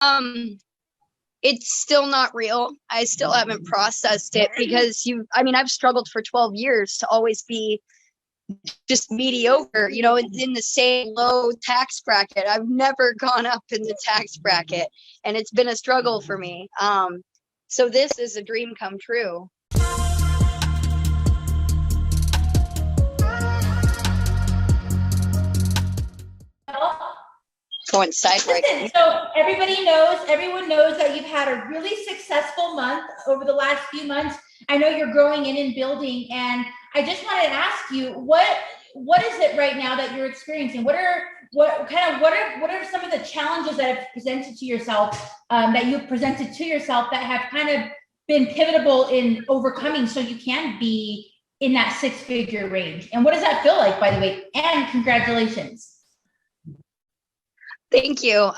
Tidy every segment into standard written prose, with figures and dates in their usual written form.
Um, it's still not real. I still haven't processed it because I've struggled for 12 years to always be just mediocre, in the same low tax bracket. I've never gone up in the tax bracket, and it's been a struggle for me. So this is a dream come true. Coincide right. Listen, so everyone knows that you've had a really successful month over the last few months. I know you're growing in and building, and I just wanted to ask you, what is it right now that you're experiencing? What are some of the challenges that have presented to yourself, that you've presented to yourself that have kind of been pivotal in overcoming so you can be in that six-figure range? And what does that feel like, by the way? And congratulations. Thank you.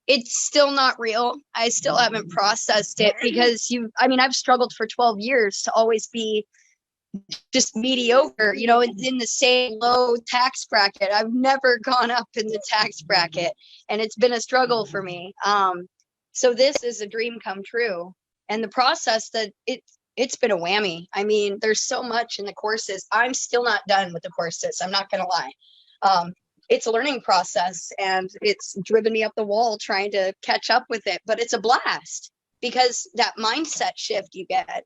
It's still not real. I still haven't processed it because I've struggled for 12 years to always be just mediocre, in the same low tax bracket. I've never gone up in the tax bracket, and it's been a struggle for me. So this is a dream come true. And the process that it's been a whammy. There's so much in the courses. I'm still not done with the courses. I'm not going to lie. It's a learning process, and it's driven me up the wall trying to catch up with it. But it's a blast because that mindset shift you get,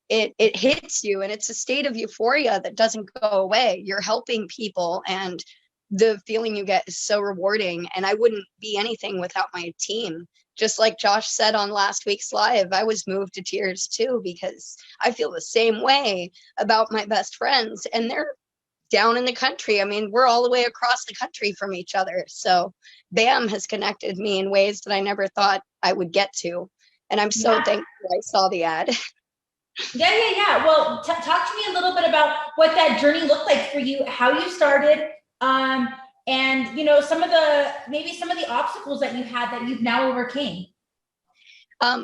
it hits you, and it's a state of euphoria that doesn't go away. You're helping people, and the feeling you get is so rewarding. And I wouldn't be anything without my team. Just like Josh said on last week's live, I was moved to tears too, because I feel the same way about my best friends, and they're down in the country. We're all the way across the country from each other. So BAM has connected me in ways that I never thought I would get to. And I'm so thankful I saw the ad. Yeah. Well, talk to me a little bit about what that journey looked like for you, how you started, and some of the obstacles that you had that you've now overcame.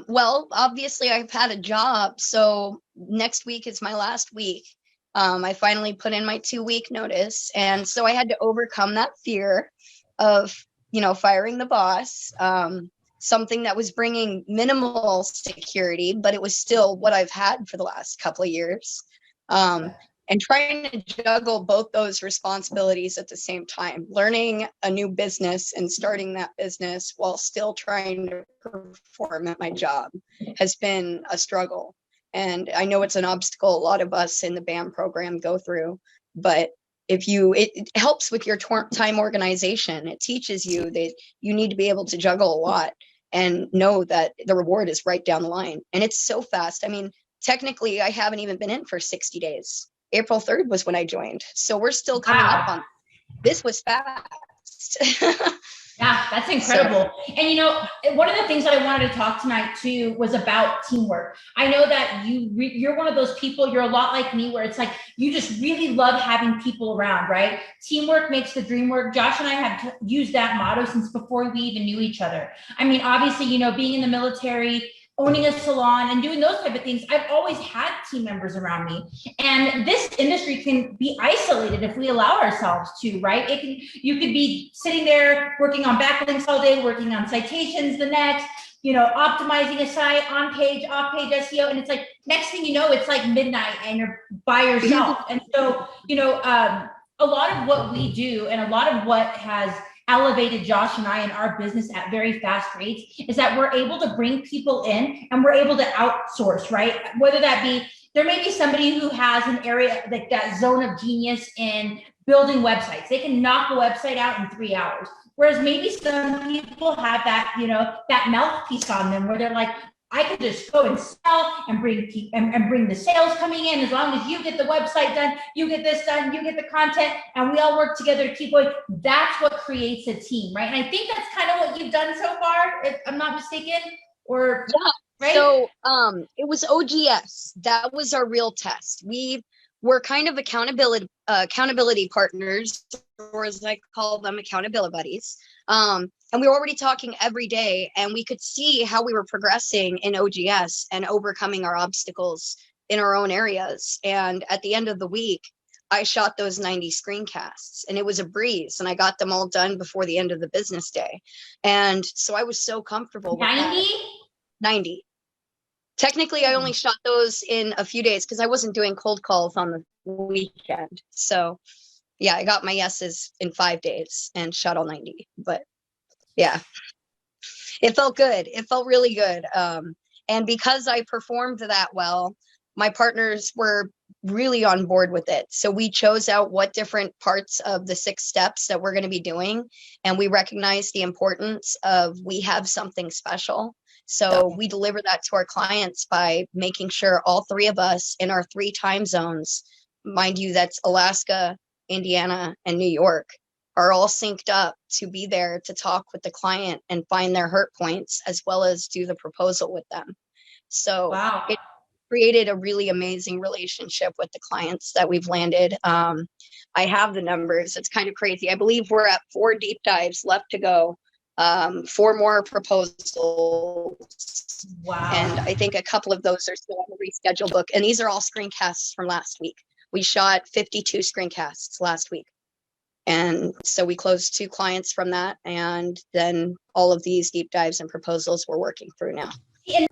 Well, obviously I've had a job. So next week is my last week. I finally put in my 2-week notice. And so I had to overcome that fear of, firing the boss, something that was bringing minimal security, but it was still what I've had for the last couple of years. And trying to juggle both those responsibilities at the same time, learning a new business and starting that business while still trying to perform at my job has been a struggle. And I know it's an obstacle a lot of us in the BAM program go through, but it helps with your time organization. It teaches you that you need to be able to juggle a lot and know that the reward is right down the line. And it's so fast. Technically, I haven't even been in for 60 days. April 3rd was when I joined. So we're still coming up on this. Was fast. Yeah, that's incredible. So, and one of the things that I wanted to talk tonight too was about teamwork. I know that you're one of those people, you're a lot like me, where it's like you just really love having people around, right? Teamwork makes the dream work. Josh and I have used that motto since before we even knew each other. Obviously, being in the military, owning a salon and doing those type of things, I've always had team members around me. And this industry can be isolated if we allow ourselves to, right? You could be sitting there working on backlinks all day, working on citations the next, optimizing a site, on page, off page SEO. And it's like, next thing you know, it's like midnight and you're by yourself. And so, a lot of what we do and a lot of what has elevated Josh and I in our business at very fast rates is that we're able to bring people in and we're able to outsource, right? Whether that be, there may be somebody who has an area, like that zone of genius in building websites. They can knock a website out in 3 hours. Whereas maybe some people have that, that mouthpiece on them where they're like, I can just go and sell and bring the sales coming in. As long as you get the website done, you get this done, you get the content, and we all work together to keep going. That's what creates a team, right? And I think that's kind of what you've done so far, if I'm not mistaken. Or yeah, right? So it was OGS. That was our real test. We were kind of accountability partners, or as I call them, accountability buddies. And we were already talking every day, and we could see how we were progressing in OGS and overcoming our obstacles in our own areas. And at the end of the week, I shot those 90 screencasts, and it was a breeze, and I got them all done before the end of the business day. And so I was so comfortable with 90? that. 90. Technically, I only shot those in a few days because I wasn't doing cold calls on the weekend. So yeah, I got my yeses in 5 days and shot all 90. But yeah, it felt good. It felt really good. And because I performed that well, my partners were really on board with it. So we chose out what different parts of the 6 steps that we're going to be doing. And we recognized the importance of we have something special. So we deliver that to our clients by making sure all 3 of us in our 3 time zones, mind you, that's Alaska, Indiana, and New York, are all synced up to be there to talk with the client and find their hurt points, as well as do the proposal with them. So wow. It created a really amazing relationship with the clients that we've landed. I have the numbers. It's kind of crazy. I believe we're at 4 deep dives left to go, 4 more proposals. Wow. And I think a couple of those are still on the reschedule book. And these are all screencasts from last week. We shot 52 screencasts last week. And so we closed 2 clients from that. And then all of these deep dives and proposals we're working through now. And